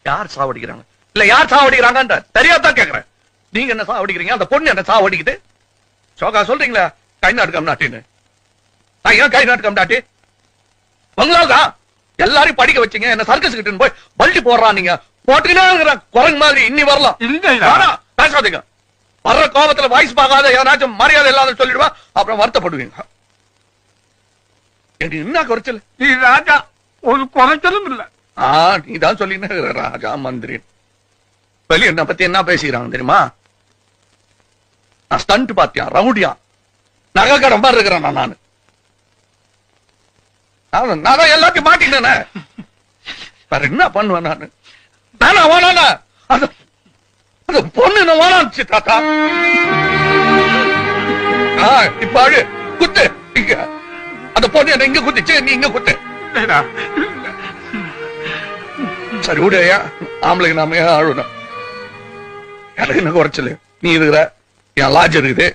யார் சாவடிக்கிறாங்க இல்ல யார் சாவடிக்கிறாங்க தெரியாதான் கேக்குறேன். நீங்க என்ன சாவடிக்கிறீங்க? அந்த பொண்ணு என்ன சாவடிக்குது? சோகா சொல்றீங்களா கை நாட்டுக்கம் நாட்டின்னு? நான் ஏன் கை நாட்டுக்கம் நாட்டி? உங்களால்தான் எல்லாரையும் படிக்க வச்சீங்க. என்ன சர்க்கஸ் கிட்ட போய் பல்டி போடுறான். நீங்க போட்டுக்கிட்டே குரங்கு மாதிரி இன்னி வரலாம். பேசாதீங்க. வர்ற கோபத்துல வாய்ஸ் பார்க்காத ஏதாச்சும் மரியாதை இல்லாத சொல்லிடுவா, அப்புறம் வருத்தப்படுவீங்க. என்ன குறைச்சல்? நீ ராஜா, ஒரு குறைச்சலும் இல்ல. நீதான் சொல்லின ராஜா மந்திரி. வெளிய என்ன பத்தி என்ன பேசிக்கிறாங்க தெரியுமா? நான் ஸ்டண்ட் பாத்தியா, ரவுடியா, நகை கடை மாதிரி இருக்கிறேன் நானு. நான் தான் எல்லாத்தையும் மாட்டிக்கிட்டேனே. வேற என்ன பண்ணுவேன் நானு? நானா வானா அந்த பொண்ணு நான் வானாச்சு தாத்தா. இப்ப அழு குத்து. இங்க அந்த பொண்ணு என்ன இங்க குத்துச்சு, நீ இங்க குத்து. சரி விடையா, ஆம்பளைக்கு நாம அழுணும். எனக்கு என்ன குறைச்சல? நீ இருக்கிற, என் லாட்ஜ் இருக்குது,